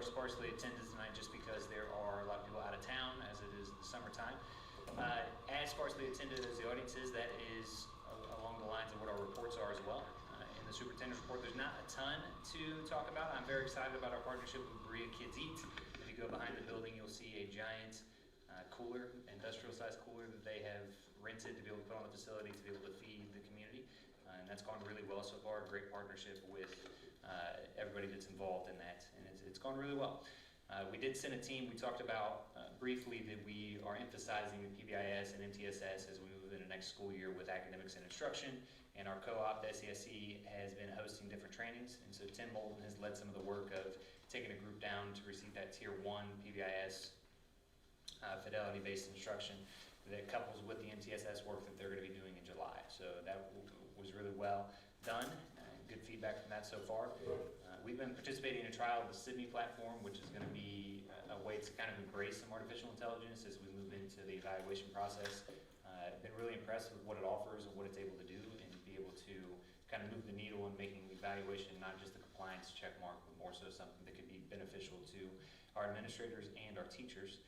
are sparsely attended tonight just because there are a lot of people out of town, as it is the summertime. As sparsely attended as the audience is, that is along the lines of what our reports are as well. In the superintendent's report, there's not a ton to talk about. I'm very excited about our partnership with Berea Kids Eat. If you go behind the building, you'll see a giant cooler, industrial-sized cooler that they have rented to be able to put on the facility to be able to feed the community. And that's gone really well so far. A great partnership with everybody that's involved in that, and it's gone really well. We did send a team. We talked about briefly that we are emphasizing the PBIS and MTSS as we move into next school year with academics and instruction, and our co-op, the SESC, has been hosting different trainings, and so Tim Moulton has led some of the work of taking a group down to receive that Tier 1 PBIS fidelity-based instruction that couples with the MTSS work that they're going to be doing in July. So that was really well done. Good feedback from that so far. We've been participating in a trial of the Sydney platform, which is going to be a way to kind of embrace some artificial intelligence as we move into the evaluation process. I've been really impressed with what it offers and what it's able to do, and be able to kind of move the needle in making the evaluation not just a compliance check mark, but more so something that could be beneficial to our administrators and our teachers.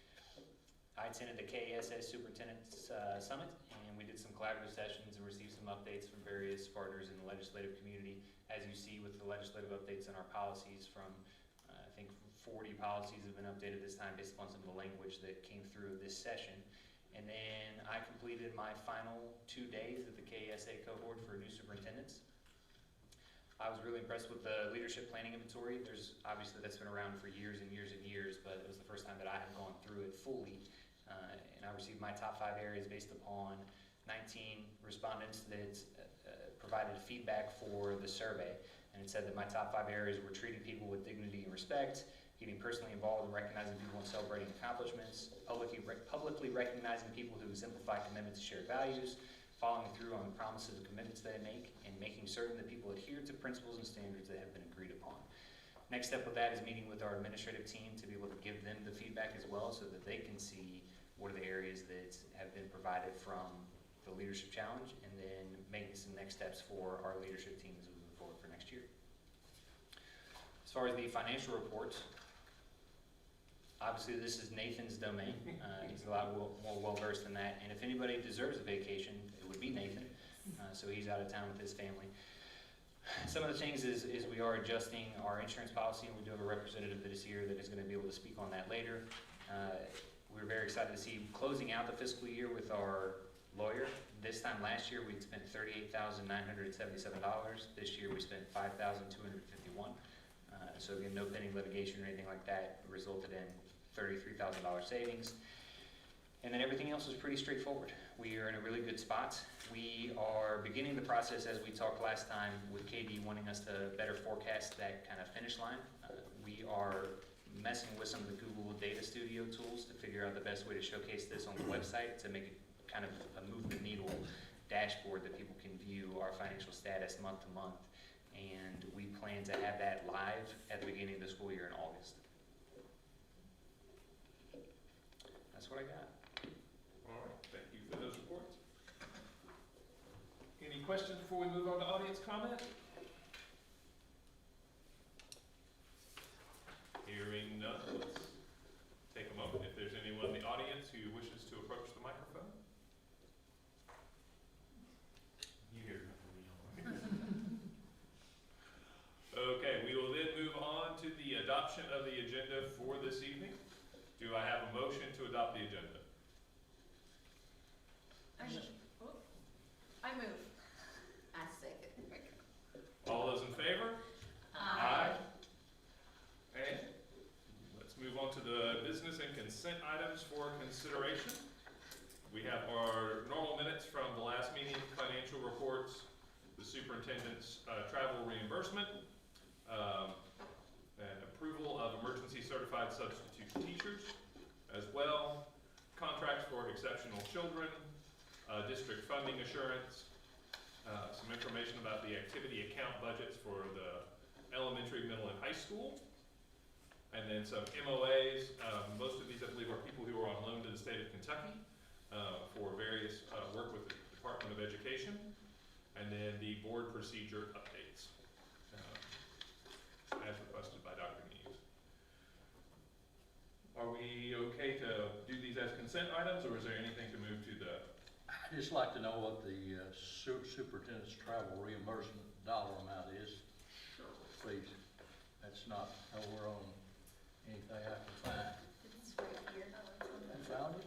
I attended the KSS Superintendent's Summit, and we did some collaborative sessions and received some updates from various partners in the legislative community. As you see with the legislative updates in our policies, from I think 40 policies have been updated this time based upon some of the language that came through this session. And then I completed my final 2 days of the KSA cohort for new superintendents. I was really impressed with the leadership planning inventory. There's obviously that's been around for years and years and years, but it was the first time that I had gone through it fully. And I received my top 5 areas based upon 19 respondents that provided feedback for the survey. And it said that my top 5 areas were treating people with dignity and respect, getting personally involved in recognizing people and celebrating accomplishments, publicly recognizing people who exemplify commitment to shared values, following through on the promises and commitments they make, and making certain that people adhere to principles and standards that have been agreed upon. Next step with that is meeting with our administrative team to be able to give them the feedback as well, so that they can see what are the areas that have been provided from the leadership challenge, and then making some next steps for our leadership team as we move forward for next year. As far as the financial reports, obviously this is Nathan's domain. He's a lot more well-versed than that, and if anybody deserves a vacation, it would be Nathan. So he's out of town with his family. Some of the things is we are adjusting our insurance policy, and we do have a representative that is here that is going to be able to speak on that later. We're very excited to see closing out the fiscal year with our lawyer. This time last year we'd spent $38,977. This year we spent $5,251. So again, no pending litigation or anything like that. It resulted in $33,000 savings. And then everything else is pretty straightforward. We are in a really good spot. We are beginning the process, as we talked last time, with KD wanting us to better forecast that kind of finish line. We are messing with some of the Google Data Studio tools to figure out the best way to showcase this on the website, to make it kind of a move the needle dashboard that people can view our financial status month to month. And we plan to have that live at the beginning of the school year in August. That's what I got. All right, thank you for those reports. Any questions before we move on to audience comment? Hearing none, let's take a moment. If there's anyone in the audience who wishes to approach the microphone. You hear nothing. Okay, we will then move on to the adoption of the agenda for this evening. Do I have a motion to adopt the agenda? I move. I second. All those in favor? Aye. And let's move on to the business and consent items for consideration. We have our normal minutes from the last meeting, financial reports, the superintendent's travel reimbursement, and approval of emergency certified substitute teachers, as well, contracts for exceptional children, district funding assurance, some information about the activity account budgets for the elementary, middle, and high school, and then some MOAs. Most of these, I believe, are people who are on loan to the state of Kentucky for various work with the Department of Education, and then the board procedure updates as requested by Dr. Neves. are we okay to do these as consent items, or is there anything to move to the? I'd just like to know what the superintendent's travel reimbursement dollar amount is, please. That's not nowhere on anything I can find. It's right here. You found it?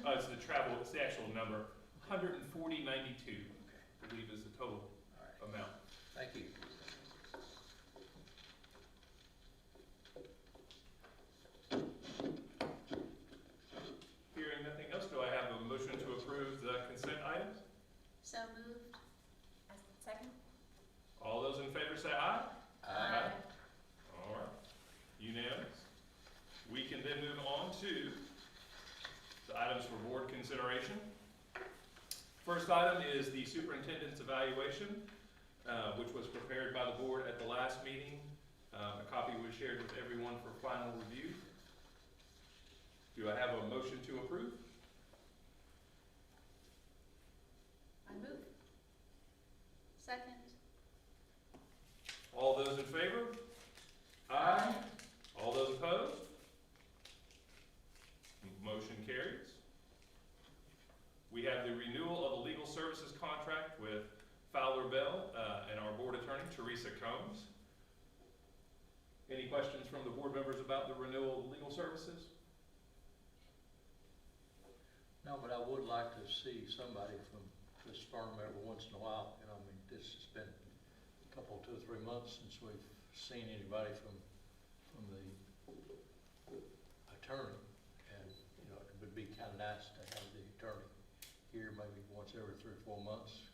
It's the travel, it's the actual number, 140.92, I believe is the total All right, amount. thank you. Hearing nothing else, do I have a motion to approve the consent items? So moved. Second? All those in favor say aye. Aye. All right, unanimous. We can then move on to the items for board consideration. First item is the superintendent's evaluation, which was prepared by the board at the last meeting. A copy was shared with everyone for final review. Do I have a motion to approve? I move. Second? All those in favor? Aye. All those opposed? Motion carries. We have the renewal of the legal services contract with Fowler Bell and our board attorney, Teresa Combs. Any questions from the board members about the renewal of legal services? No, but I would like to see somebody from this firm every once in a while. You know, I mean, this has been a couple, 2 or 3 months since we've seen anybody from the attorney. And, you know, it would be kind of nice to have the attorney here maybe once every 3 or 4 months.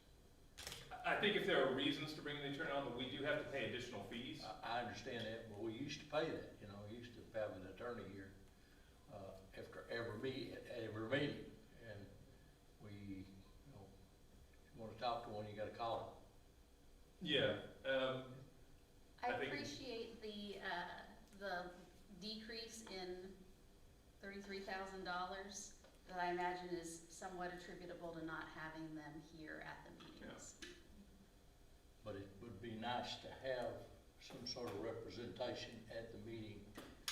I think if there are reasons to bring the attorney on, but we do have to pay additional fees. I understand that, but we used to pay that, you know, we used to have an attorney here after every meeting, and we, you know, want to talk to one, you gotta call him. Yeah, I I think- appreciate the decrease in $33,000 that I imagine is somewhat attributable to not having them here at the meetings. But it would be nice to have some sort of representation at the meeting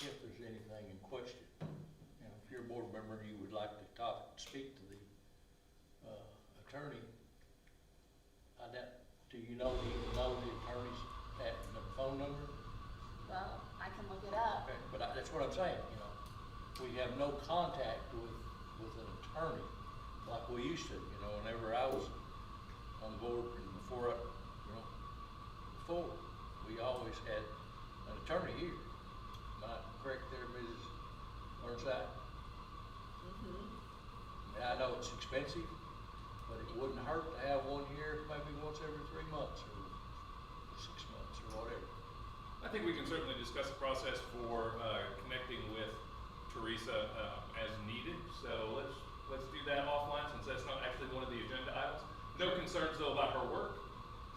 if there's anything in question. You know, if you're a board member and you would like to speak to the attorney, do you know the attorney's at the phone number? Well, I can look it up. Okay, but that's what I'm saying, you know, we have no contact with an attorney like we used to, you know, whenever I was on the board and before, we always had an attorney here. Am I correct there, Mrs. Burnside? And I know it's expensive, but it wouldn't hurt to have one here maybe once every 3 months or 6 months or whatever. I think we can certainly discuss the process for connecting with Teresa as needed. So let's do that offline since that's not actually one of the agenda items. No concerns though about her work.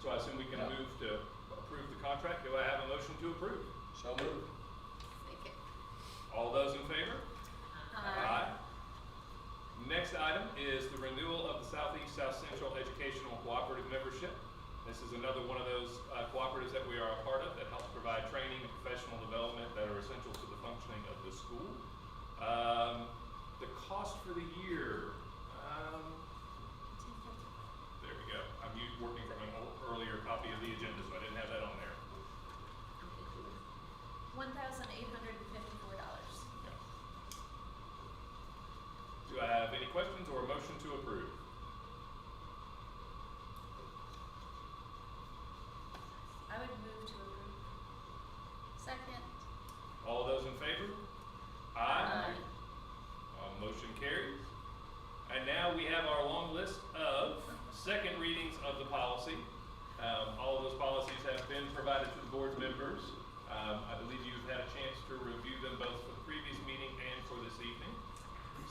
So I assume we can move to approve the contract. Do I have a motion to approve? So moved. Second. All those in favor? Aye. Next item is the renewal of the Southeast South Central Educational Cooperative membership. This is another one of those cooperatives that we are a part of that helps provide training and professional development that are essential to the functioning of the school. The cost for the year, there we go. I'm working from an earlier copy of the agenda, so I didn't have that on there. $1,854. Do I have any questions or a motion to approve? I would move to approve. Second. All those in favor? Motion carries. And now we have our long list of second readings of the policy. All of those policies have been provided to the board members. I believe you've had a chance to review them both for the previous meeting and for this evening.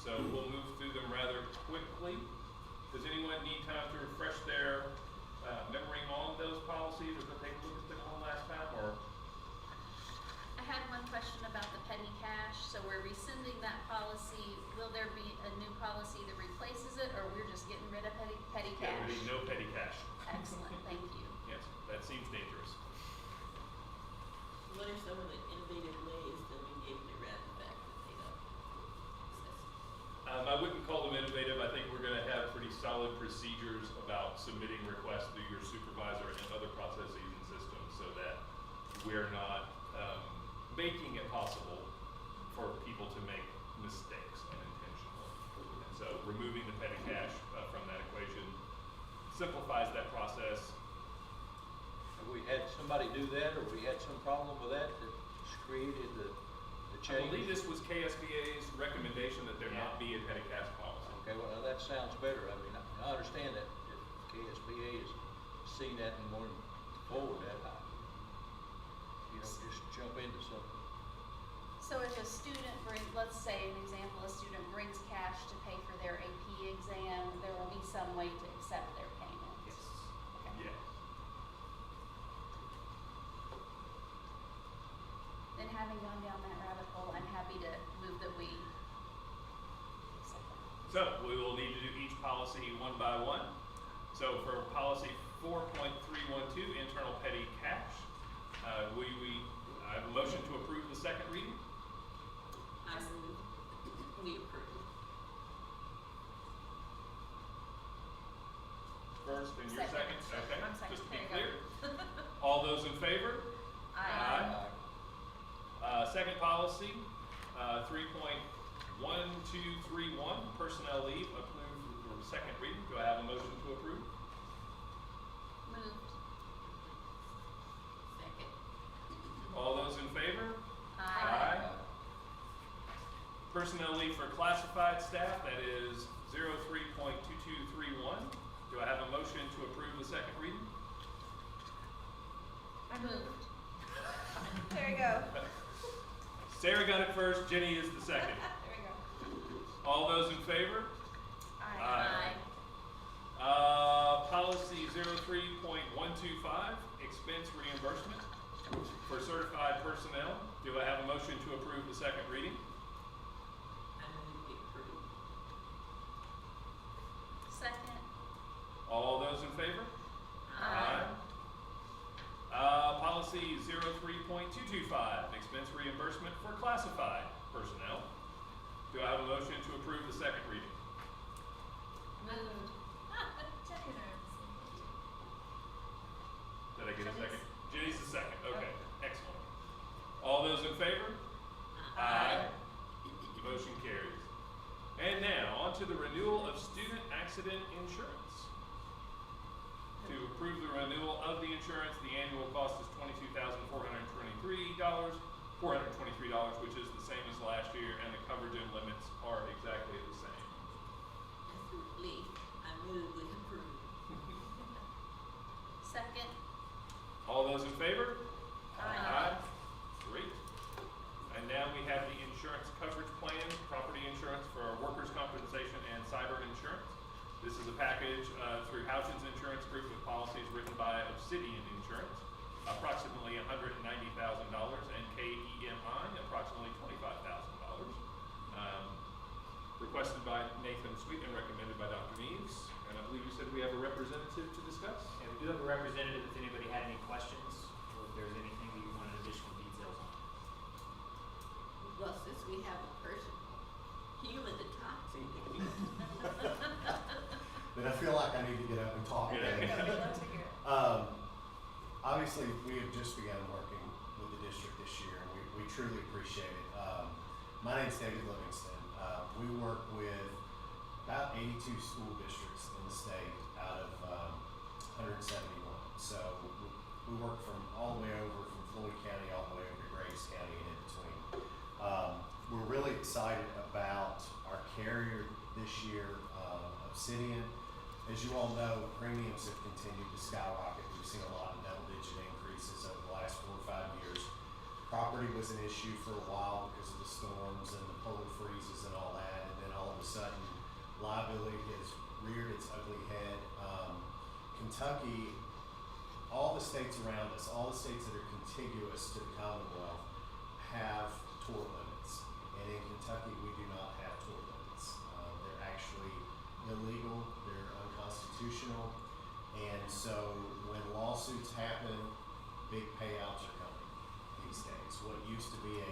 So we'll move through them rather quickly. Does anyone need time to refresh their memory on those policies, or to take a look at them one last time, or? I had one question about the petty cash. So we're rescinding that policy. Will there be a new policy that replaces it, or we're just getting rid of petty There cash? will be no petty cash. Excellent, thank you. Yes, that seems dangerous. What are some of the innovative ways that we be able to rat the fact that they don't? procedures about submitting requests through your supervisor and other processes and systems so that we're not making it possible for people to make mistakes unintentionally. And so removing the petty cash from that equation simplifies that process. Have we had somebody do that, or we had some problem with that that's created the I change? believe this was KSBA's recommendation that there not be a petty cash policy. Okay, well, now that sounds better. I mean, I understand that if KSBA has seen that and wanted forward that, just jump into something. So if a student let's say an example, a student brings cash to pay for their AP exam, there will be some way to accept their payment? Yes. Okay. Yes. Then having gone down that rabbit hole, I'm happy to move that we accept that. So we will need to do each policy one by one. So for policy 4.312, internal petty cash, I have a motion to approve the second reading. I move. We approve. First and your second, okay, I'm second. just to be There you clear. All those in favor? Aye. Second policy, 3.1231, personnel leave, approved for the second reading. Do I have a motion to approve? Moved. Second. All those in favor? Aye. Personnel leave for classified staff, that is 03.2231. Do I have a motion to approve the second reading? I moved. There you go. Sarah got it first, Jenny is the second. There you go. All those in favor? Aye. Policy 03.125, expense reimbursement for certified personnel. Do I have a motion to approve the second reading? I move we approve. Second. All those in favor? Aye. Policy 03.225, expense reimbursement for classified personnel. Do I have a motion to approve the second reading? Moved. Did I get a second? Jenny's the second, okay, excellent. All those in favor? Aye. Motion carries. And now, on to the renewal of student accident insurance. To approve the renewal of the insurance, the annual cost is $22,423, which is the same as last year, and the coverage and limits are exactly the same. Lee, I move we approve. Second. All those in favor? Aye. Great. And now we have the insurance coverage plan, property insurance for our workers' compensation and cyber insurance. This is a package through Houchins Insurance Group with policies written by Obsidian Insurance, approximately $190,000, and KEMI, approximately $25,000. Requested by Nathan Sweet and recommended by Dr. Neves. And I believe you said we have a representative to discuss? And we do have a representative if anybody had any questions, or if there's anything that you wanted additional details on. Well, since we have a person, human to talk to. But I feel like I need to get up and talk. Obviously, we have just begun working with the district this year, and we truly appreciate it. My name's David Livingston. We work with about 82 school districts in the state out of 171. So we work from all the way over from Floyd County all the way over to Graves County and in between. We're really excited about our carrier this year, Obsidian. As you all know, premiums have continued to skyrocket. We've seen a lot of double-digit increases over the last 4 or 5 years. Property was an issue for a while because of the storms and the polar freezes and all that, and then all of a sudden, liability has reared its ugly head. Kentucky, all the states around us, all the states that are contiguous to the Commonwealth have tort limits, and in Kentucky, we do not have tort limits. They're actually illegal, they're unconstitutional, and so when lawsuits happen, big payouts are coming these days. What used to be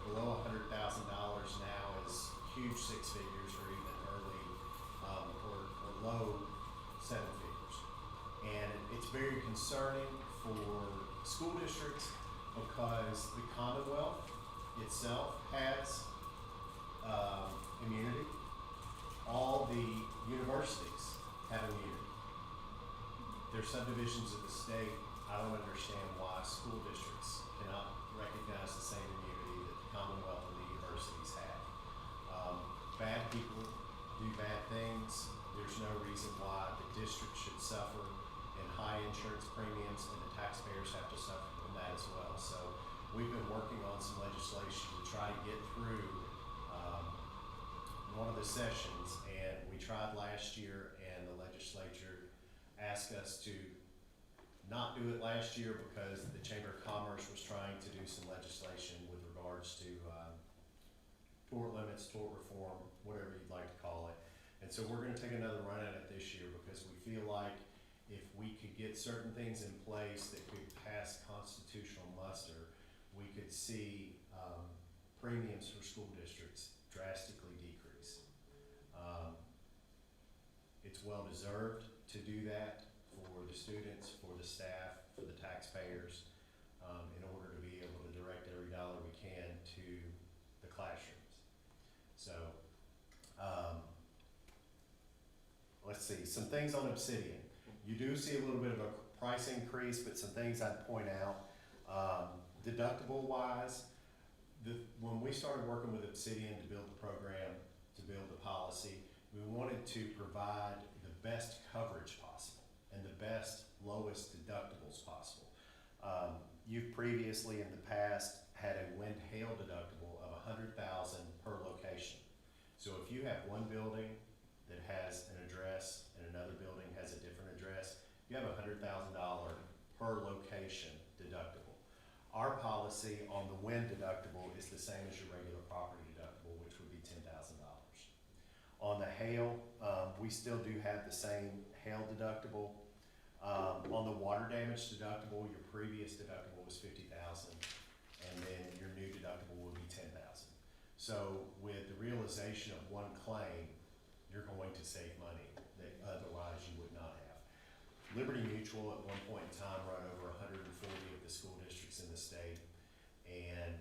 below $100,000 now is huge six figures or even early or below 7 figures. And it's very concerning for school districts because the Commonwealth itself has immunity. All the universities have immunity. They're subdivisions of the state. I don't understand why school districts cannot recognize the same immunity that the Commonwealth and the universities have. Bad people do bad things. There's no reason why the district should suffer in high insurance premiums and the taxpayers have to suffer from that as well. So we've been working on some legislation to try to get through one of the sessions, and we tried last year, and the legislature asked us to not do it last year because the Chamber of Commerce was trying to do some legislation with regards to tort limits, tort reform, whatever you'd like to call it. And so we're gonna take another run at it this year because we feel like if we could get certain things in place that could pass constitutional muster, we could see premiums for school districts drastically decrease. It's well deserved to do that for the students, for the staff, for the taxpayers, in order to be able to direct every dollar we can to the classrooms. So, let's see, some things on Obsidian. You do see a little bit of a price increase, but some things I'd point out. Deductible wise, when we started working with Obsidian to build the program, to build the policy, we wanted to provide the best coverage possible and the best lowest deductibles possible. You've previously in the past had a wind hail deductible of $100,000 per location. So if you have one building that has an address and another building has a different address, you have $100,000 per location deductible. Our policy on the wind deductible is the same as your regular property deductible, which would be $10,000. On the hail, we still do have the same hail deductible. On the water damage deductible, your previous deductible was $50,000, and then your new deductible will be $10,000. So with the realization of one claim, you're going to save money that otherwise you would not have. Liberty Mutual at one point in time run over 140 of the school districts in the state, and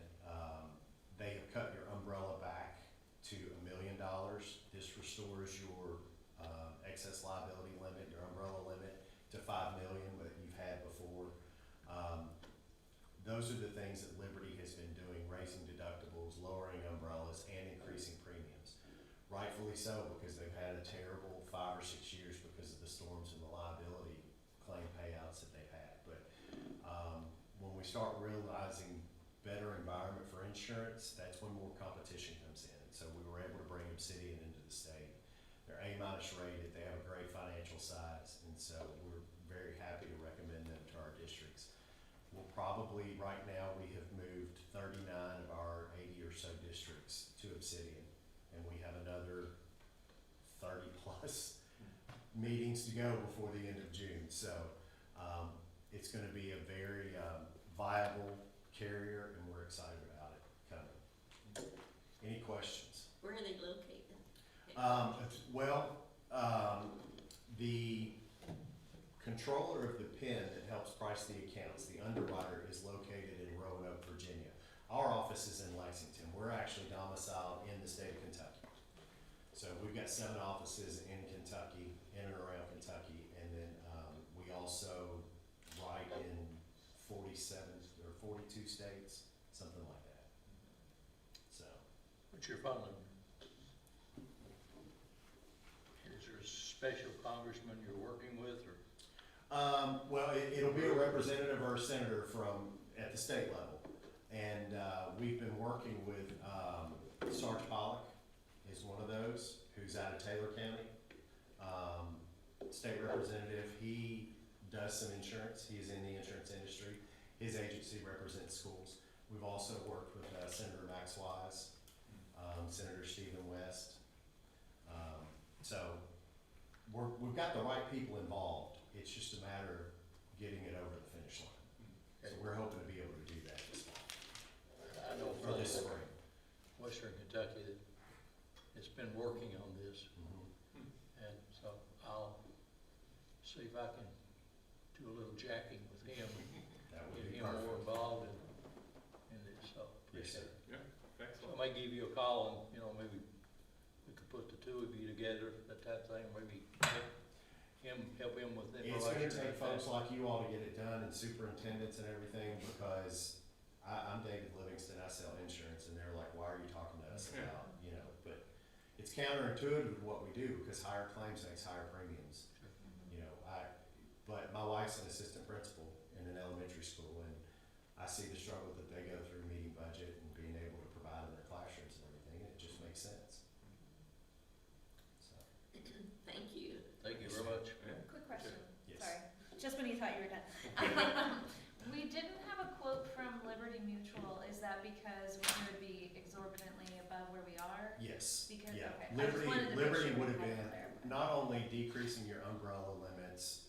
they have cut your umbrella back to $1 million. This restores your excess liability limit, your umbrella limit, to $5 million that you've had before. Those are the things that Liberty has been doing, raising deductibles, lowering umbrellas, and increasing premiums. Rightfully so, because they've had a terrible 5 or 6 years because of the storms and the liability claim payouts that they've had. But when we start realizing better environment for insurance, that's when more competition comes in. So we were able to bring Obsidian into the state. They're A- rated, they have a great financial size, and so we're very happy to recommend them to our districts. We'll probably, right now, we have moved 39 of our 80 or so districts to Obsidian, and we have another 30 plus meetings to go before the end of June. So it's going to be a very viable carrier, and we're excited about it coming. Any questions? Where are they located? The controller of the pen that helps price the accounts, the underwriter, is located in Roanoke, Virginia. Our office is in Lexington. We're actually domiciled in the state of Kentucky. So we've got 7 offices in Kentucky, in and around Kentucky, and then we also write in 47 or 42 states, something like that. So. What's your phone number? Is there a special congressman you're working with, or? It'll be a representative or a senator at the state level. And we've been working with Sarge Pollock is one of those, who's out of Taylor County. State representative, he does some insurance. He is in the insurance industry. His agency represents schools. We've also worked with Senator Max Wise, Senator Stephen West. So we've got the right people involved. It's just a matter of getting it over the finish line. So we're hoping to be able to do that this fall. I know Or this from spring. Western Kentucky that it's been working on this, Mm-hmm. and so I'll see if I can do a little jacking with him, That would get be him more perfect. involved in this, so. Yes, sir. Yeah, So excellent. I may give you a call and, you know, maybe we could put the two of you together, that type of thing, maybe help him with It's gonna information. take folks like you all to get it done, and superintendents and everything, because I'm David Livingston, I sell insurance, and they're like, why are you talking to us about, you know, but it's counterintuitive to what we do, because higher claims makes higher premiums. You know, but my wife's an assistant principal in an elementary school, and I see the struggle that they go through meeting budget and being able to provide in their classrooms and everything, and it just makes sense. So, Thank you. Thank you very much. Yeah. Quick question, yes. sorry, just when you thought you were done. We didn't have a quote from Liberty Mutual, is that because we would be exorbitantly above where we are? Yes, Because, yeah. okay, I just wanted to make Liberty sure would we have had been it there. not only decreasing your umbrella limits,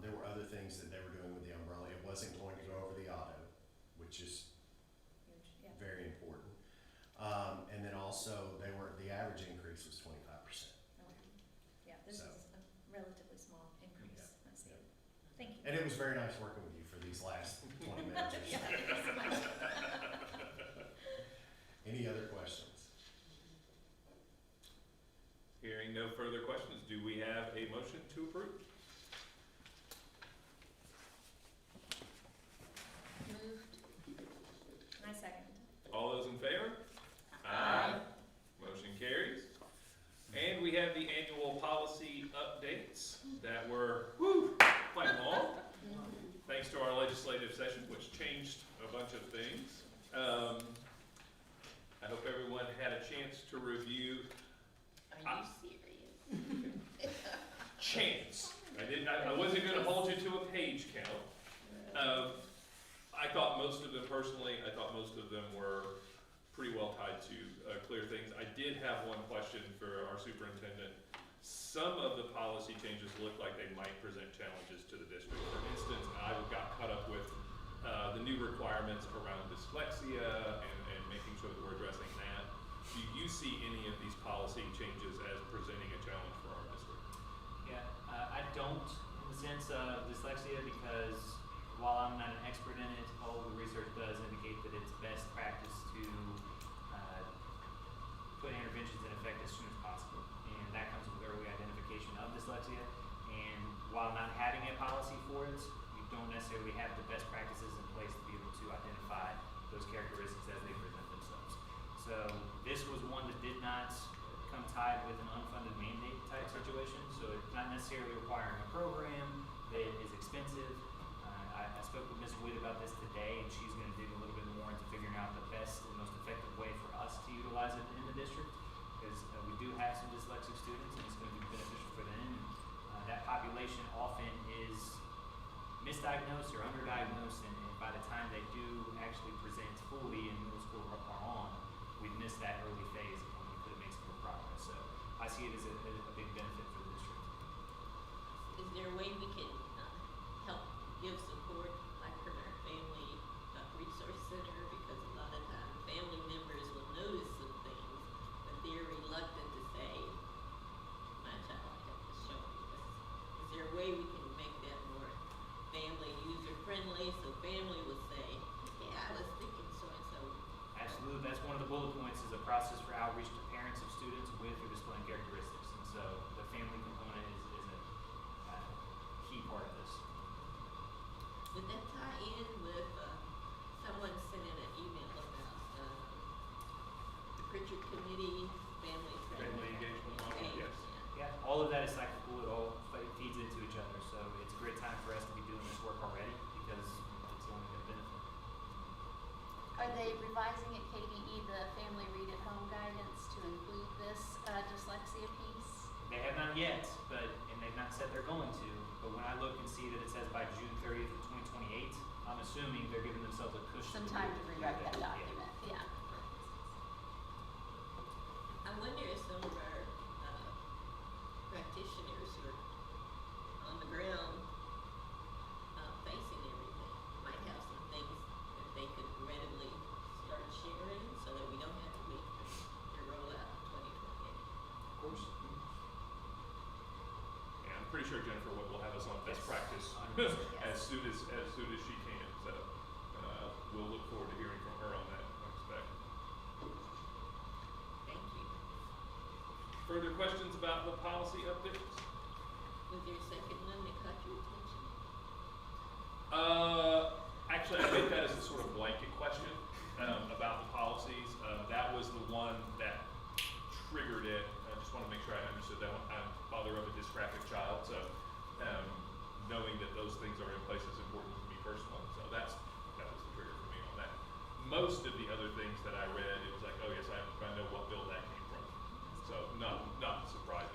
there were other things that they were doing with the umbrella. It wasn't going to go over the auto, which is Huge, yeah. very important. And then also, the average increase was 25%. Okay. Yeah, this So. is a relatively small increase, Yeah, I see. yeah. Thank you. And it was very nice working with you for these last 20 minutes or so. Yeah, thank you so much. Any other questions? Hearing no further questions, do we have a motion to approve? Moved. I second. All those in favor? Motion carries. And we have the annual policy updates that were, quite long, thanks to our legislative session, which changed a bunch of things. I hope everyone had a chance to review. Are you serious? Chance. I wasn't gonna hold you to a page count. I thought most of them were pretty well tied to clear things. I did have one question for our superintendent. Some of the policy changes look like they might present challenges to the district. For instance, I got caught up with the new requirements around dyslexia and making sure that we're addressing that. Do you see any of these policy changes as presenting a challenge for our district? Yeah, I don't in the sense of dyslexia, because while I'm not an expert in it, all the research does indicate that it's best practice to put interventions in effect as soon as possible. And that comes with early identification of dyslexia. And while not having a policy for it, we don't necessarily have the best practices in place to be able to identify those characteristics as they present themselves. So this was one that did not come tied with an unfunded mandate type situation. So it's not necessarily requiring a program that is expensive. I spoke with Ms. Witt about this today, and she's going to dig a little bit more into figuring out the best and most effective way for us to utilize it in the district, because we do have some dyslexic students, and it's going to be beneficial for them. And that population often is misdiagnosed or underdiagnosed, and by the time they do actually present fully in middle school or on, we've missed that early phase when we could have made some more progress. So I see it as a big benefit for the district. Is there a way we can help give support, like from our family resource center? Because a lot of times family members will notice some things, but they're reluctant to say, my child had to show me this. Is there a way we can make that more family user friendly, so family will say, yeah, I was thinking so and so. Absolutely, that's one of the bullet points, is a process for outreach to parents of students with or displaying characteristics. And so the family component is a key part of this. Would that tie in with, someone sent in an email about, the Pritchard Committee, family friendly? Family engagement model, yes. Yeah, all of that is cyclical, it all feeds into each other, so it's a great time for us to be doing this work already, because it's only going to benefit. Are they revising at KDE the family read at home guidance to include this dyslexia piece? They have not yet, and they've not said they're going to, but when I look and see that it says by June 30th of 2028, I'm assuming they're giving themselves a cushion. Some be time able to do rewrite that Yeah. document, yeah. I wonder if some of our practitioners who are on the ground facing everything might have some things that they could readily start sharing, so that we don't have to wait for the rollout in 2028. Of course. Yeah, I'm pretty sure Jennifer will have us on best Yes. practice Yes. as soon as she can. So we'll look forward to hearing from her on that, I expect. Thank you. Further questions about the policy updates? Was there a second one that caught your attention? Actually, I think that is a sort of blanket question about the policies. That was the one that triggered it. I just want to make sure I understood that one. I'm father of a dysgraphic child, so knowing that those things are in place is important to me personally. So that was the trigger for me on that. Most of the other things that I read, it was like, oh yes, I know what bill that came from. So not surprising.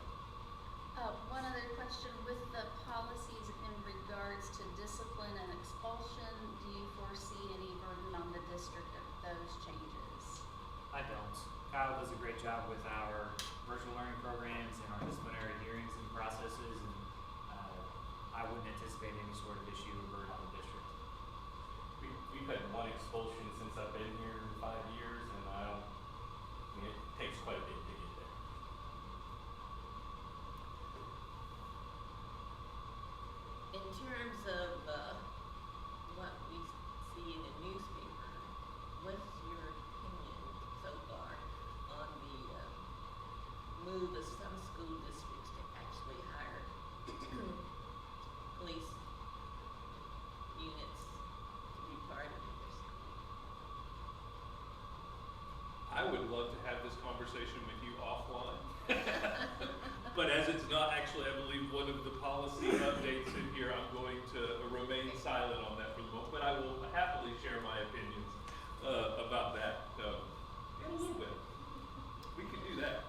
One other question, with the policies in regards to discipline and expulsion, do you foresee any burden on the district of those changes? I don't. Kyle does a great job with our virtual learning programs and our disciplinary hearings and processes, and I wouldn't anticipate any sort of issue or burden on the district. We've had one expulsion since I've been here in 5 years, and I mean, it takes quite a bit to get there. In terms of what we see in the newspaper, what's your opinion so far on the move of some school districts to actually hire police units to be part of their school? I would love to have this conversation with you offline. But as it's not actually, I believe, one of the policy updates in here, I'm going to remain silent on that for the moment. But I will happily share my opinions about that in a little bit. We can do that.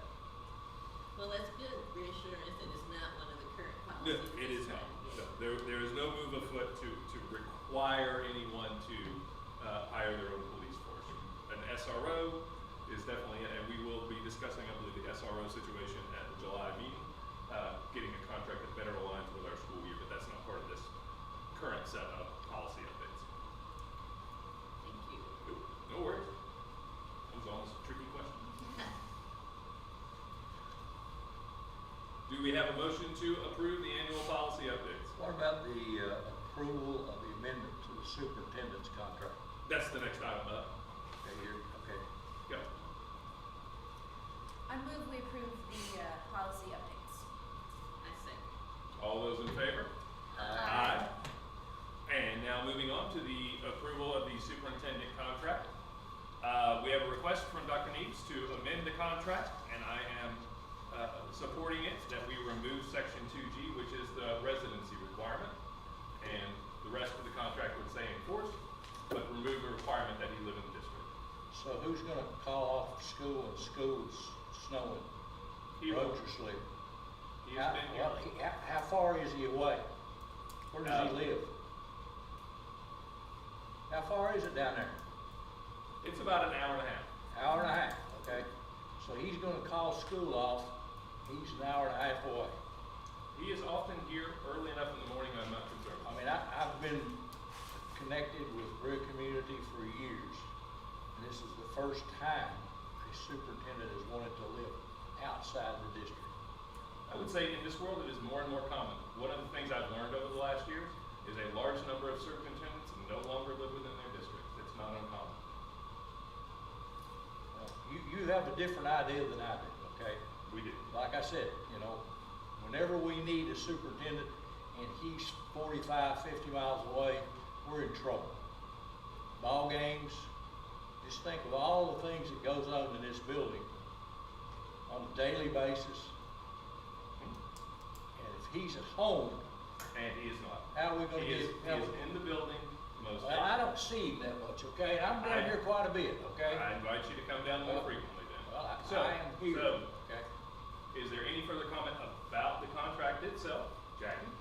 Well, that's good reassurance that it's not one of the current No, policies. it is that's not. trying to No, get- there is no move afoot to require anyone to hire their own police force. An SRO is definitely, and we will be discussing, I believe, the SRO situation at the July meeting, getting a contract that better aligns with our school year, but that's not part of this current set of policy updates. Thank you. No worries. That was almost a tricky question. Do we have a motion to approve the annual policy updates? What about the approval of the amendment to the superintendent's contract? That's the next item up. Okay. Go. I move we approve the policy updates. I second. All those in favor? Aye. And now moving on to the approval of the superintendent contract. We have a request from Dr. Neves to amend the contract, and I am supporting it, that we remove section 2G, which is the residency requirement, and the rest of the contract would say enforced, but remove the requirement that he live in the district. So who's gonna call off school when school's snowing, He will. roads are slick? He has been here. How far is he away? Where does he live? How far is it down there? It's about an hour and a half. Hour and a half, okay? So he's gonna call school off, he's an hour and a half away. He is often here early enough in the morning, I'm not concerned. I mean, I've been connected with Berea community for years, and this is the first time a superintendent has wanted to live outside the district. I would say in this world it is more and more common. One of the things I've learned over the last years is a large number of superintendents no longer live within their districts. It's not uncommon. You have a different idea than I do, okay? We do. Like I said, whenever we need a superintendent and he's 45, 50 miles away, we're in trouble. Ball games, just think of all the things that goes on in this building on a daily basis. And if he's at home, And he is not. how are we gonna He is get? in the building most Well, I days. don't see him that much, okay? I'm down here quite a bit, okay? I invite you to come down more Well, frequently then. Well, So- I am here, so- okay? Is there any further comment about the contract itself? Jackie?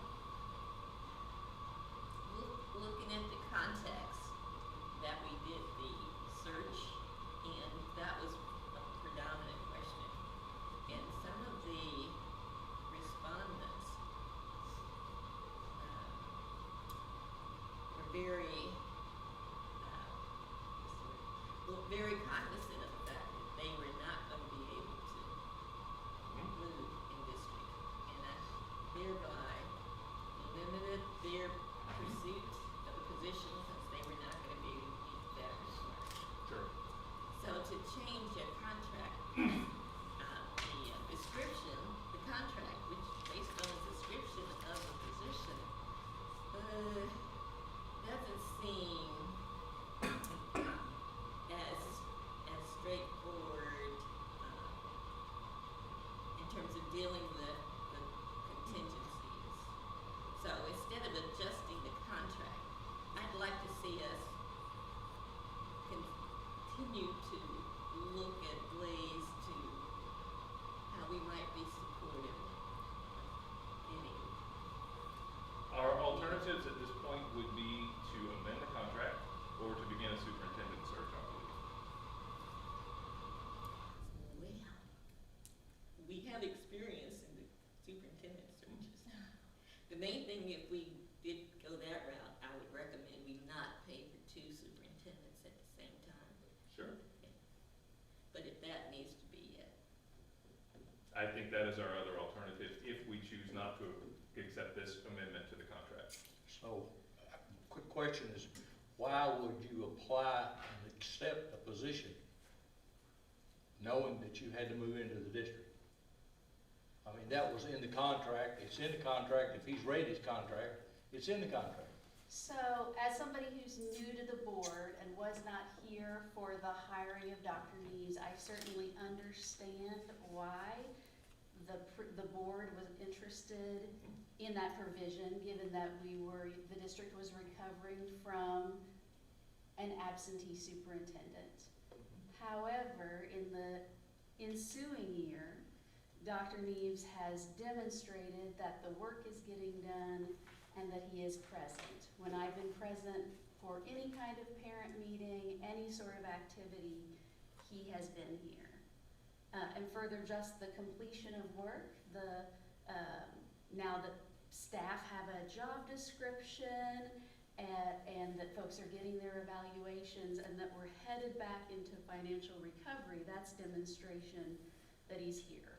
Looking at the context that we did the search, and that was a predominant question. And some of the respondents were very cognizant of the fact that they were not going to be able to move in district. And thereby terms of dealing with the contingencies. So instead of adjusting the contract, I'd like to see us continue to look at ways to how we might be supportive of getting. Our alternatives at this point would be to amend the contract or to begin a superintendent search, I believe. Well, we have experience in the superintendent searches. The main thing, if we did go that route, I would recommend we not pay for 2 superintendents at the same time. Sure. But if that needs to be it. I think that is our other alternative if we choose not to accept this amendment to the contract. So, quick question is, why would you apply and accept a position knowing that you had to move into the district? I mean, that was in the contract, it's in the contract, if he's read his contract, it's in the contract. So, as somebody who's new to the board and was not here for the hiring of Dr. Neves, I certainly understand why the board was interested in that provision, given that the district was recovering from an absentee superintendent. However, in the ensuing year, Dr. Neves has demonstrated that the work is getting done and that he is present. When I've been present for any kind of parent meeting, any sort of activity, he has been here. And further, just the completion of work, now that staff have a job description and that folks are getting their evaluations and that we're headed back into financial recovery, that's demonstration that he's here.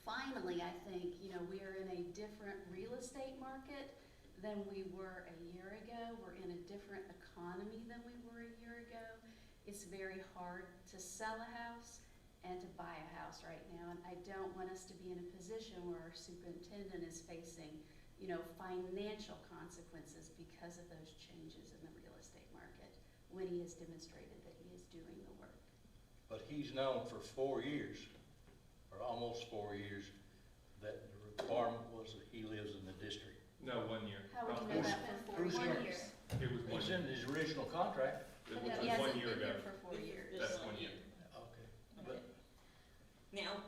Finally, I think, we are in a different real estate market than we were a year ago. We're in a different economy than we were a year ago. It's very hard to sell a house and to buy a house right now. And I don't want us to be in a position where our superintendent is facing, financial consequences because of those changes in the real estate market when he has demonstrated that he is doing the work. But he's known for 4 years, or almost 4 years, that the requirement was that he lives in the district. No, 1 year. How would you know that for 4 Who's years? 1 year. It was 1 It's year. in his original contract. It But was he 1 hasn't year been ago. here for 4 years. That's 1 year. Okay. But Now,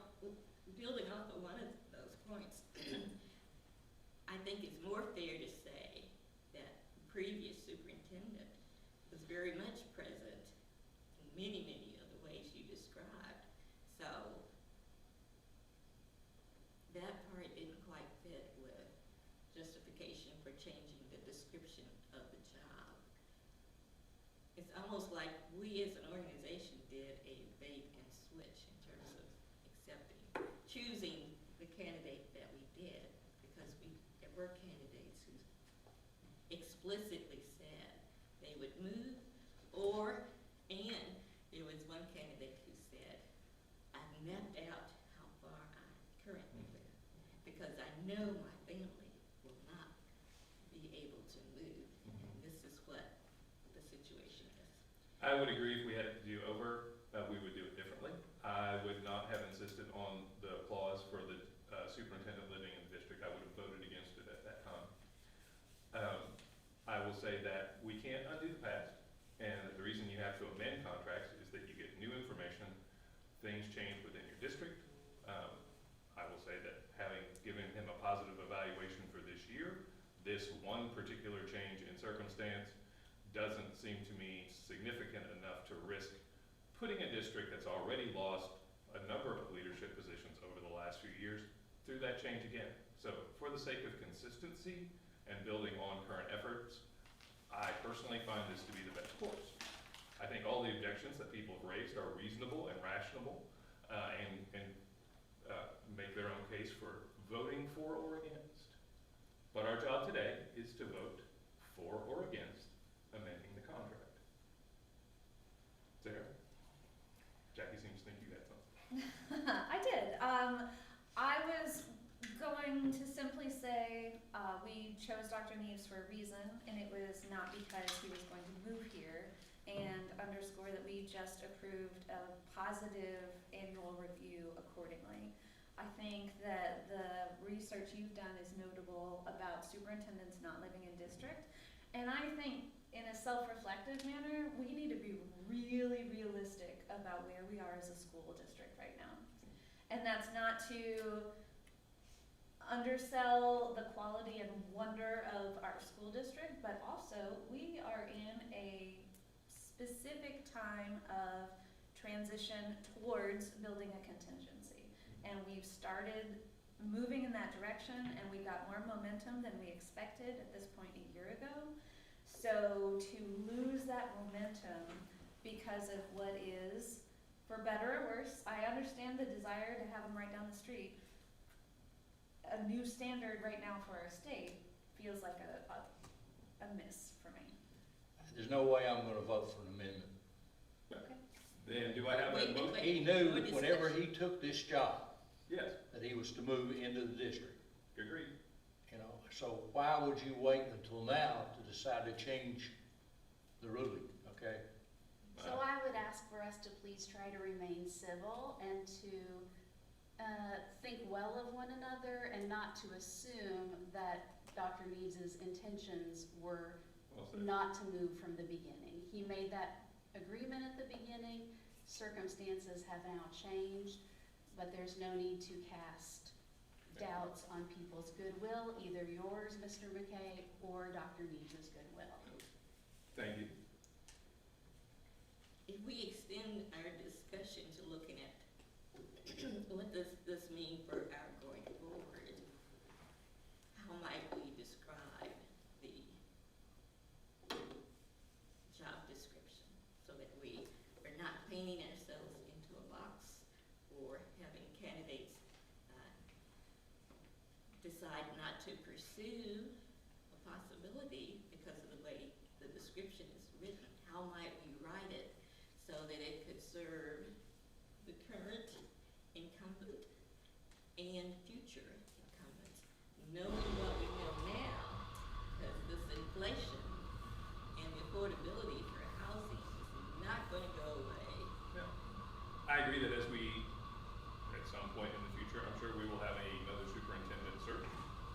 building off of one of those points, I think it's more fair to say that the previous superintendent was very much present in many, many of the ways you described. So that part didn't quite fit with justification for changing the description of the job. It's almost like we as an organization did a bait and switch in terms of choosing the candidate that we did, because there were candidates who explicitly said they would move, and there was one candidate who said, I've mapped out how far I currently live, because I know my family will not be able to move. And this is what the situation is. I would agree if we had it to do over, we would do it differently. I would not have insisted on the clause for the superintendent living in the district. I would have voted against it at that time. I will say that we can't undo the past, and the reason you have to amend contracts is that you get new information, things change within your district. I will say that having given him a positive evaluation for this year, this one particular change in circumstance doesn't seem to me significant enough to risk putting a district that's already lost a number of leadership positions over the last few years through that change again. So for the sake of consistency and building on current efforts, I personally find this to be the best course. I think all the objections that people have raised are reasonable and rational, and make their own case for voting for or against. But our job today is to vote for or against amending the contract. Sarah? Jackie seems to think you had something. I did. I was going to simply say we chose Dr. Neves for a reason, and it was not because he was going to move here, and underscore that we just approved a positive annual review accordingly. I think that the research you've done is notable about superintendents not living in district. And I think in a self-reflective manner, we need to be really realistic about where we are as a school district right now. And that's not to undersell the quality and wonder of our school district, but also we are in a specific time of transition towards building a contingency. And we've started moving in that direction, and we got more momentum than we expected at this point a year ago. So to lose that momentum because of what is, for better or worse, I understand the desire to have them right down the street. A new standard right now for our state feels like a miss for me. There's no way I'm gonna vote for an amendment. Okay. Then do I have a motion? He knew whenever he took this job Yes, that he was to move into the district, agreed. you know, so why would you wait until now to decide to change the ruling, okay? So I would ask for us to please try to remain civil and to think well of one another and not to assume that Dr. Neves' intentions were Well said. not to move from the beginning. He made that agreement at the beginning. Circumstances have now changed, but there's no need to cast doubts on people's goodwill, either yours, Mr. McKay, or Dr. Neves' goodwill. Thank you. If we extend our discussion to looking at what does this mean for our going forward, how might we describe the job description so that we are not painting ourselves into a box or having candidates decide not to pursue a possibility because of the way the description is written? How might we write it so that it could serve the current incumbent and future incumbents, knowing what we know now, because this inflation and the affordability for housing is not going to go away. Yeah. I agree that as we, at some point in the future, I'm sure we will have another superintendent search.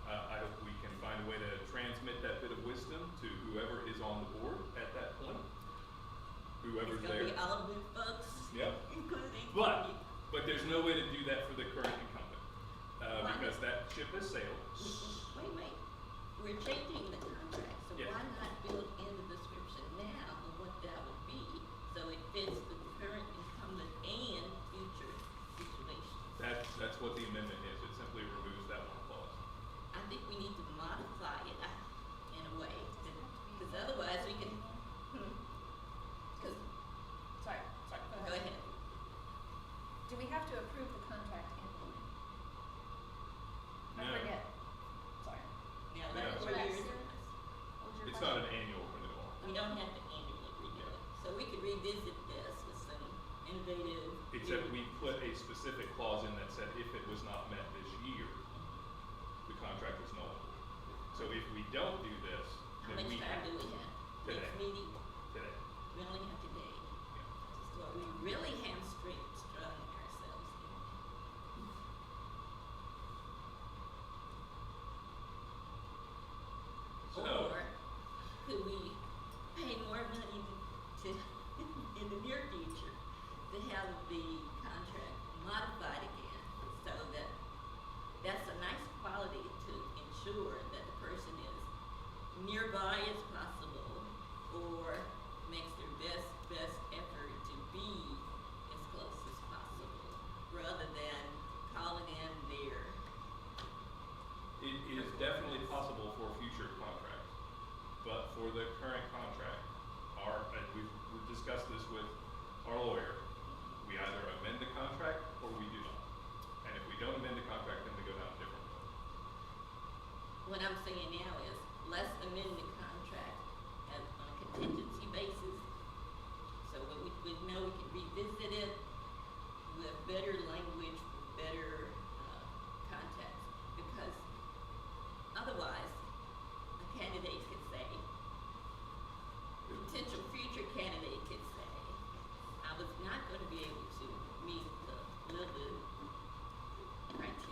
I hope we can find a way to transmit that bit of wisdom to whoever is on the board at that point. Whoever's It's there. going to be all new folks, Yep. including But there's no way to do that for the current incumbent, Why because that ship has sailed. Wait, we're changing the contract, so Yes. why not build in the description now of what that would be, so it fits the current incumbent and future situation? That's what the amendment is. It simply removes that one clause. I think we need to modify it in a way, because otherwise we can, because, Sorry, go ahead. Do we have to approve the contract annually? I No. forget. Sorry. Now, Yeah. that's Was where that you're, serious? What was your It's question? not an annual renewal. we don't have to annually renew it, so we could revisit this with some innovative. Except we put a specific clause in that said if it was not met this year, the contract is null. So if we don't do this, How then much we time have do we have? Today. Next meeting, today. we only have today. Yeah. So we really hamstrung ourselves in. So, Or could we pay more money to, in the near future, to have the contract modified again, so that that's a nice quality to ensure that the person is nearby as possible, or makes their best effort to be as close as possible, rather than calling in their. it is definitely possible for future contracts, but for the current contract, and we've discussed this with our lawyer, we either amend the contract or we do not. And if we don't amend the contract, then we go down a different road. What I'm saying now is, let's amend the contract on a contingency basis, so that we know we can revisit it with better language, with better, context, because otherwise, a candidate could say, potential future candidate could say, I was not gonna be able to meet the criteria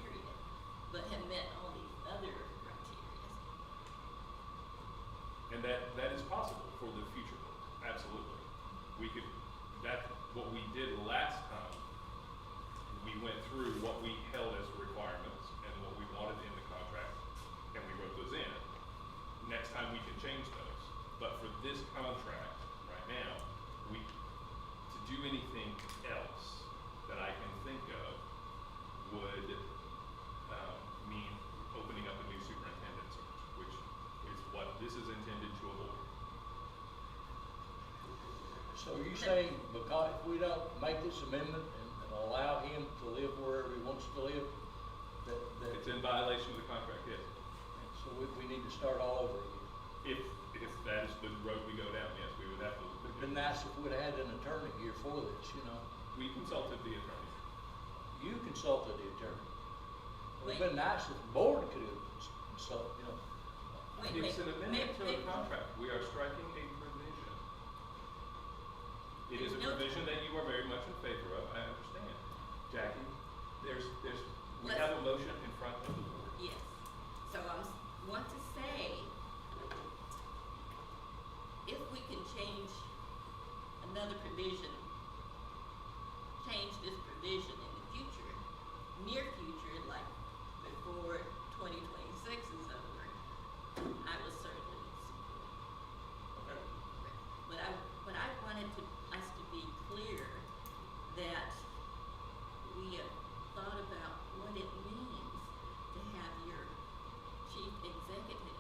So are you saying because if we don't make this amendment and allow him to live wherever he wants to live, that, It's in violation of the contract, yes. so we need to start all over again? If that is the road we go down, yes, we would have to. It'd been nice if we'd had an attorney here for this, you know? We consulted the attorney. You consulted the attorney. It'd Wait. been nice if the board could have consulted, you know? It's an amendment to a contract. We are striking a provision. It is a There's no- provision that you are very much in favor of, I understand. Jackie, we Let's- have a motion in front of the board. Yes, so want to say, if we can change another provision, change this provision in the future, near future, like before 2026 is over, I will certainly support. Okay. But I wanted us to be clear that we have thought about what it means to have your chief executive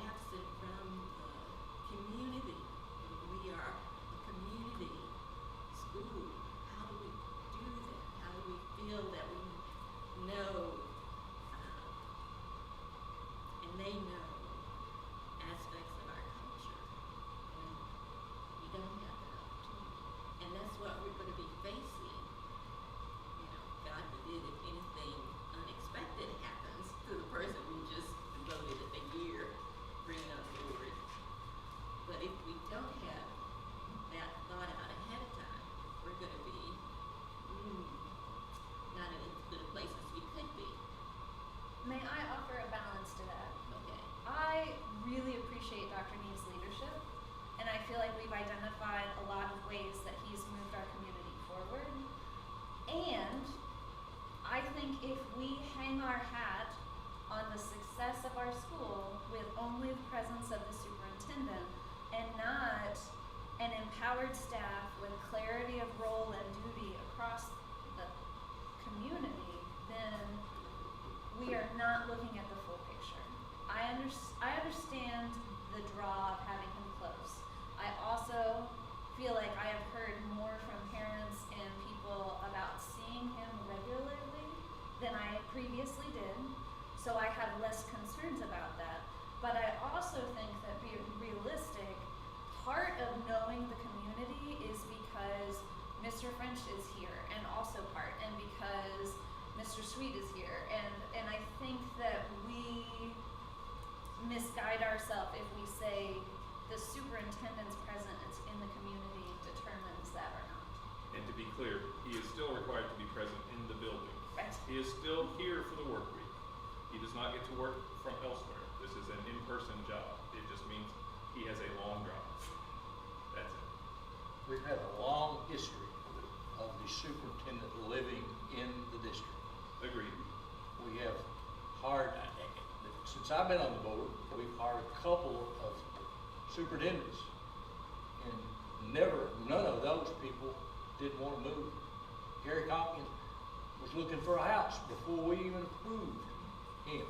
absent from the community. We are a community school. How do we do that? How do we feel that we know, and they know aspects of our culture? And we don't have that opportunity. And that's what we're gonna be facing. You know, God forbid if anything unexpected happens to the person we just devoted a year bringing on board. But if we don't have that thought out ahead of time, we're gonna be, not in as good a place as we could be, May I offer a balance to that? okay? I really appreciate Dr. Nee's leadership, and I feel like we've identified a lot of ways that he's moved our community forward. And I think if we hang our hat on the success of our school with only the presence of the superintendent and not an empowered staff with clarity of role and duty across the community, then we are not looking at the full picture. I understand the draw of having him close. I also feel like I have heard more from parents and people about seeing him regularly than I previously did, so I have less concerns about that. But I also think that being realistic, part of knowing the community is because Mr. French is here, and also and because Mr. Sweet is here, and I think that we misguide ourselves if we say the superintendent's presence in the community determines that or not. And to be clear, he is still required to be present in the building. Right. He is still here for the work week. He does not get to work from elsewhere. This is an in-person job. It just means he has a long drive. That's it. We've had a long history of the superintendent living in the district. Agreed. We have hired, since I've been on the board, we've hired a couple of superintendents. And none of those people didn't want to move. Gary Conkins was looking for a house before we even approved him.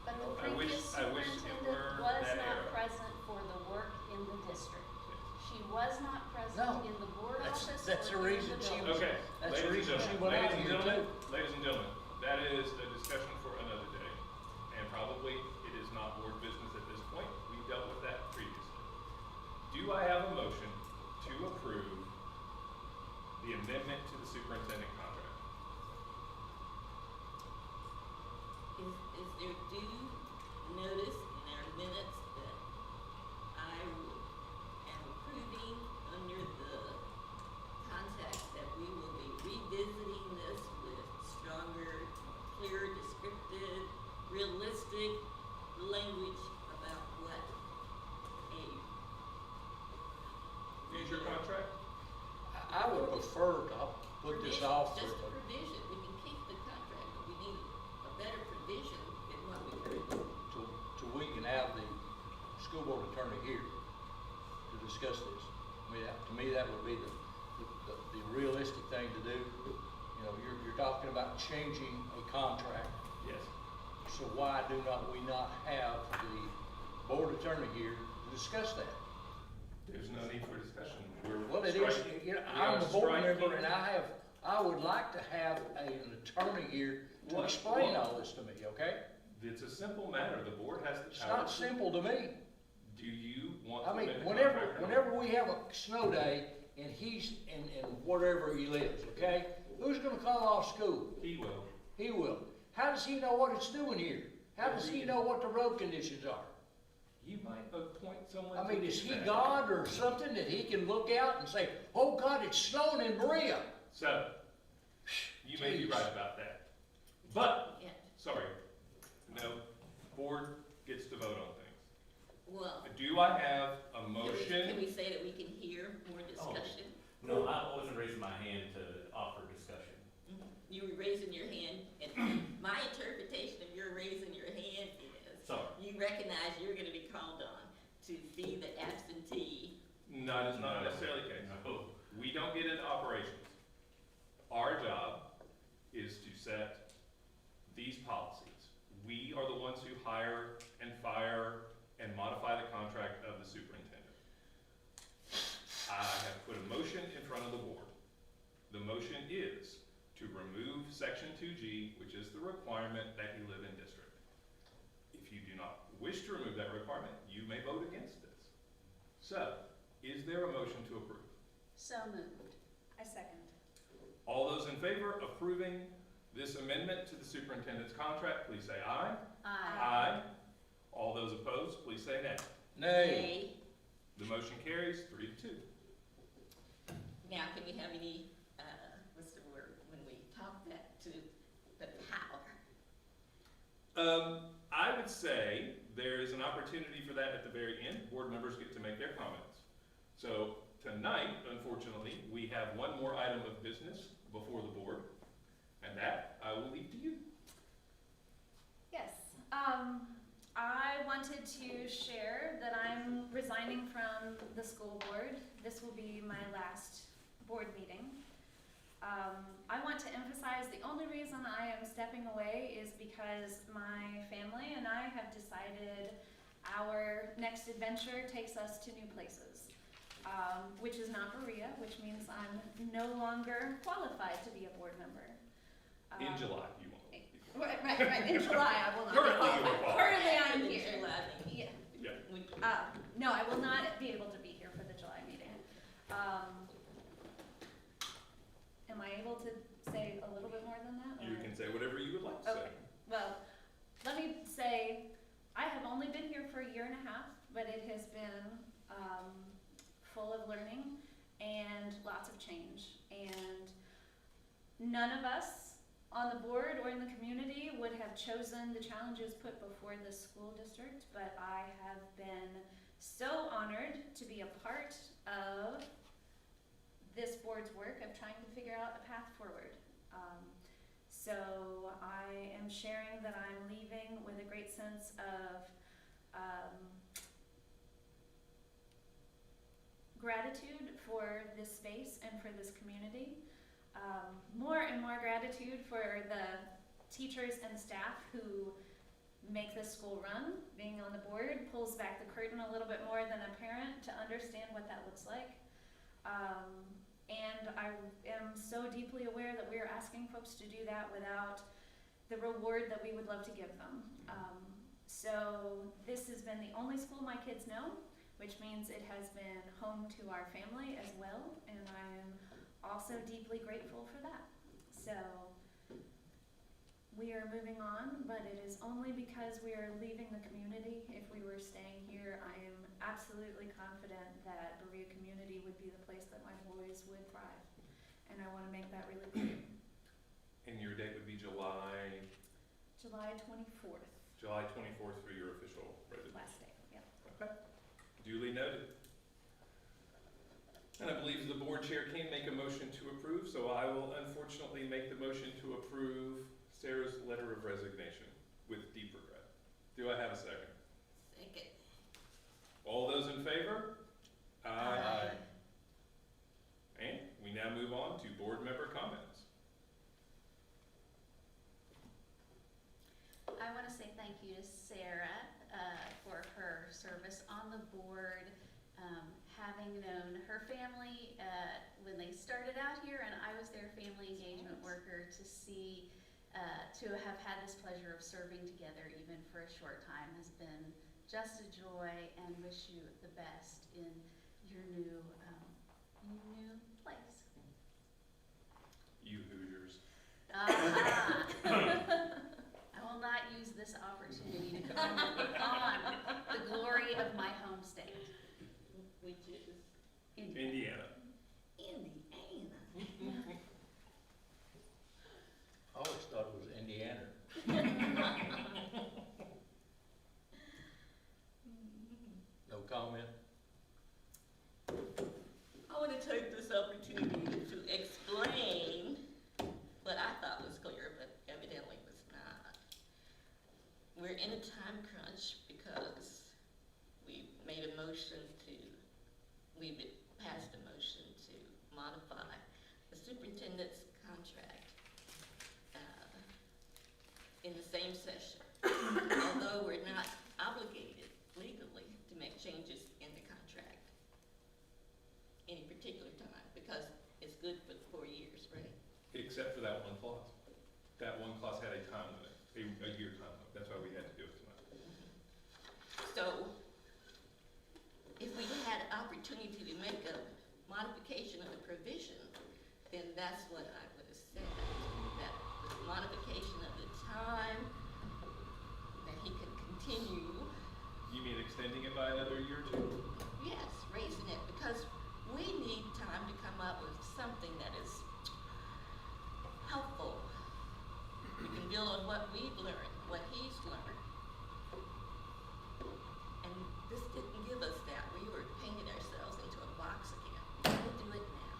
But the I wish- previous I wish it superintendent were was that not era. present for the work in the district. She was not No, present in the board that's- office that's or the in reason the she building. was- Okay, That's the ladies and reason she gentlemen, went out ladies and here gentlemen, too. ladies and gentlemen, that is a discussion for another day. And probably it is not board business at this point. We dealt with that previously. Do I have a motion to approve the amendment to the superintendent contract? Is there due notice in our minutes that I am approving under the context that we will be revisiting this with stronger, clearer, descriptive, realistic language about what a Future contract? I would prefer to put this provision, off just with a provision, we can keep the contract, but we need a better provision than what we currently. till we can have the school board attorney here to discuss this. I mean, to me, that would be the realistic thing to do. You know, you're talking about changing a contract, Yes. so why do we not have the board attorney here to discuss that? There's no need for discussion. Well, We're it is, striking. you know, we I'm are a board member striking- and I would like to have an attorney here to What- explain what- all this to me, okay? It's a simple matter. The board has the It's power. not simple to me. Do you want to I mean, amend the whenever, contract? or not? whenever we have a snow day and he's in wherever he lives, okay? Who's gonna call off school? He will. He will. How does he know what it's doing here? How does he know what the road conditions are? You might appoint someone. I to mean, do is he that. God or something that he can look out and say, oh God, it's snowing in Berea? So, you may be Jeez. right about that. But, Yeah, sorry, no, board gets to vote on things. well, Do I have a can motion? we say that we can hear more discussion? No, I wasn't raising my hand to offer discussion. You were raising your hand, and my interpretation of your raising your hand is Sorry. you recognize you're gonna be called on to be the absentee. No, that's not No. necessarily the case. No. We don't get into operations. Our job is to set these policies. We are the ones who hire and fire and modify the contract of the superintendent. I have put a motion in front of the board. The motion is to remove section 2G, which is the requirement that he live in district. If you do not wish to remove that requirement, you may vote against this. So, is there a motion to approve? So moved. I second. All those in favor of approving this amendment to the superintendent's contract, please say aye. Aye. All those opposed, please say nay. Nay. The motion carries 3-2. Now, can we have any, what's the word, when we talk that to the power? I would say there is an opportunity for that at the very end. Board members get to make their comments. So tonight, unfortunately, we have one more item of business before the board, and that I will leave to you. Yes, I wanted to share that I'm resigning from the school board. This will be my last board meeting. I want to emphasize the only reason I am stepping away is because my family and I have decided our next adventure takes us to new places, which is not Berea, which means I'm no longer qualified to be a board member. In July, you won't. Right, in July I will not be Currently you are qualified. qualified. Currently I'm In here. July, maybe. Yeah. Yeah. When- No, I will not be able to be here for the July meeting. Am I able to say a little bit more than that? You or- can say whatever you would like to say. Okay, well, let me say, I have only been here for a year and a half, but it has been, full of learning and lots of change. And none of us on the board or in the community would have chosen the challenges put before the school district, but I have been so honored to be a part of this board's work of trying to figure out a path forward. So I am sharing that I'm leaving with a great sense of gratitude for this space and for this community. More and more gratitude for the teachers and staff who make this school run. Being on the board pulls back the curtain a little bit more than a parent to understand what that looks like. And I am so deeply aware that we are asking folks to do that without the reward that we would love to give them. So this has been the only school my kids know, which means it has been home to our family as well, and I am also deeply grateful for that. So we are moving on, but it is only because we are leaving the community. If we were staying here, I am absolutely confident that Berea community would be the place that my boys would thrive. And I want to make that really clear. And your date would be July 24th, July 24th for your official resignation. last day, yeah. Okay. Duly noted. And I believe the board chair can make a motion to approve, so I will unfortunately make the motion to approve Sarah's letter of resignation with deep regret. Do I have a second? Second. All those in favor? Aye. And we now move on to board member comments. I want to say thank you to Sarah for her service on the board. having known her family when they started out here, and I was their family engagement worker, to see, to have had this pleasure of serving together even for a short time has been just a joy, and wish you the best in your new place. You Hoosiers. I will not use this opportunity to comment on the glory of my home state. Which is Indiana. Indiana. I always thought it was Indiana. No comment? I want to take this opportunity to explain what I thought was clear, but evidently was not. We're in a time crunch because we passed a motion to modify the superintendent's contract in the same session. Although we're not obligated legally to make changes in the contract any particular time, because it's good for 4 years, right? Except for that one clause. That one clause had a time limit, a year time limit. That's why we had to do it tonight. So, if we had an opportunity to make a modification of the provision, then that's what I would have said, that with the modification of the time, that he could continue, You mean extending it by another year or two? yes, raising it, because we need time to come up with something that is helpful. We can build on what we've learned, what he's learned. And this didn't give us that. We were painting ourselves into a box again. We gotta do it now.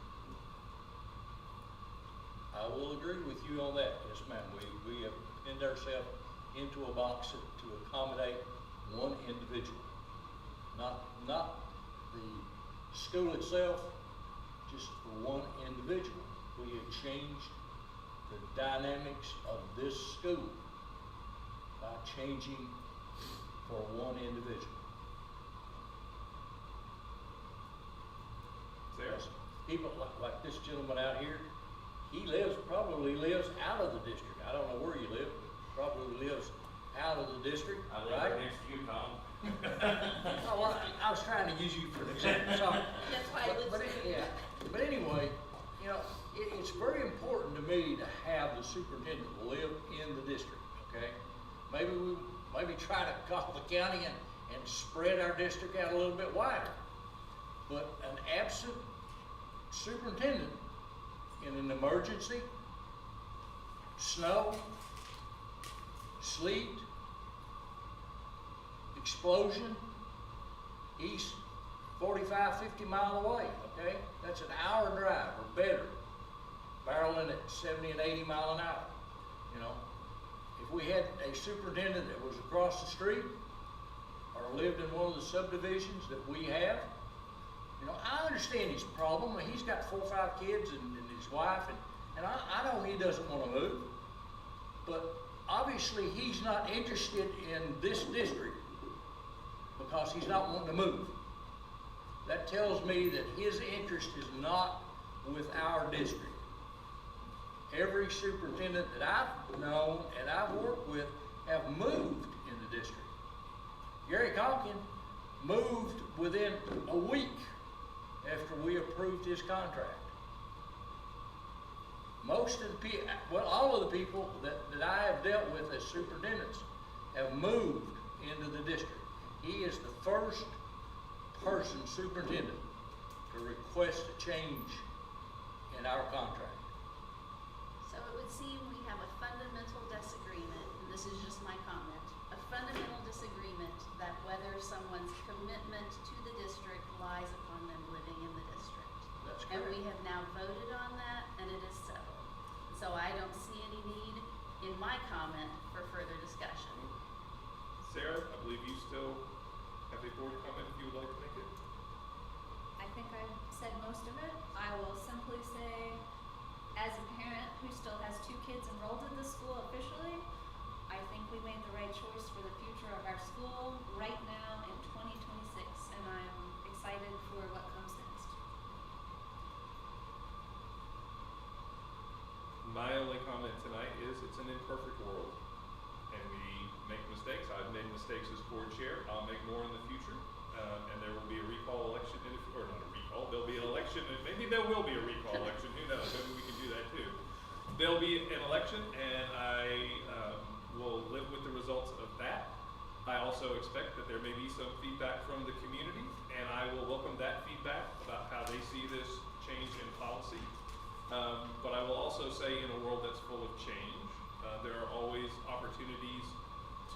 I will agree with you on that, yes ma'am. We have pinned ourselves into a box to accommodate one individual. Not the school itself, just for one individual. We have changed the dynamics of this school by changing for one individual. Sarah? People like this gentleman out here, he probably lives out of the district. I don't know where you live, but probably lives out of the district, I live right? right next to you, Tom. Oh, well, I was trying to use you for an example, sorry. That's why it was. Yeah, but anyway, you know, it's very important to me to have the superintendent live in the district, okay? Maybe try to call the county and spread our district out a little bit wider. But an absent superintendent in an emergency, snow, sleet, explosion, he's 45, 50 miles away, okay? That's an hour drive or better, barreling at 70 and 80 mile an hour, you know? If we had a superintendent that was across the street or lived in one of the subdivisions that we have, you know, I understand his problem. He's got 4 or 5 kids and his wife, and I know he doesn't want to move, but obviously he's not interested in this district because he's not wanting to move. That tells me that his interest is not with our district. Every superintendent that I've known and I've worked with have moved in the district. Gary Conkin moved within a week after we approved his contract. Most of the people, well, all of the people that I have dealt with as superintendents have moved into the district. He is the first person, superintendent, to request a change in our contract. So it would seem we have a fundamental disagreement, and this is just my comment, a fundamental disagreement that whether someone's commitment to the district lies upon them living in the district. That's And correct. we have now voted on that, and it is settled. So I don't see any need in my comment for further discussion. Sarah, I believe you still have a board comment if you would like to make it. I think I've said most of it. I will simply say, as a parent who still has 2 kids enrolled in this school officially, I think we made the right choice for the future of our school right now in 2026, and I'm excited for what comes My only comment tonight is it's an imperfect world, and we make mistakes. I've made mistakes as board chair. I'll make more in the future, and there will be a recall election, or not a recall, there'll be an election, and maybe there will be a recall election, who knows, maybe we can do that too. There'll be an election, and I will live with the results of that. I also expect that there may be some feedback from the community, and I will welcome that feedback about how they see this change in policy. But I will also say, in a world that's full of change, there are always opportunities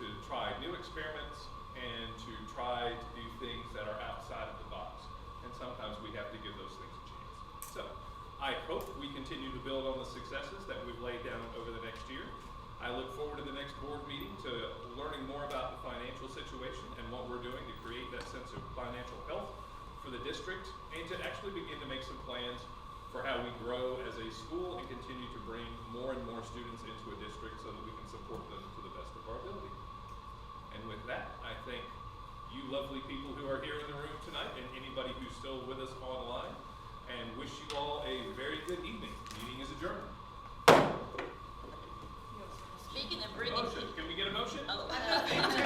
to try new experiments and to try to do things that are outside of the box. And sometimes we have to give those things a chance. So I hope we continue to build on the successes that we've laid down over the next year. I look forward to the next board meeting to learning more about the financial situation and what we're doing to create that sense of financial health for the district, and to actually begin to make some plans for how we grow as a school and continue to bring more and more students into a district so that we can support them to the best of our ability. And with that, I thank you lovely people who are here in the room tonight and anybody who's still with us online, and wish you all a very good evening. Meeting is adjourned. Speaking of bringing. Motion, can we get a motion? Oh, I thought you were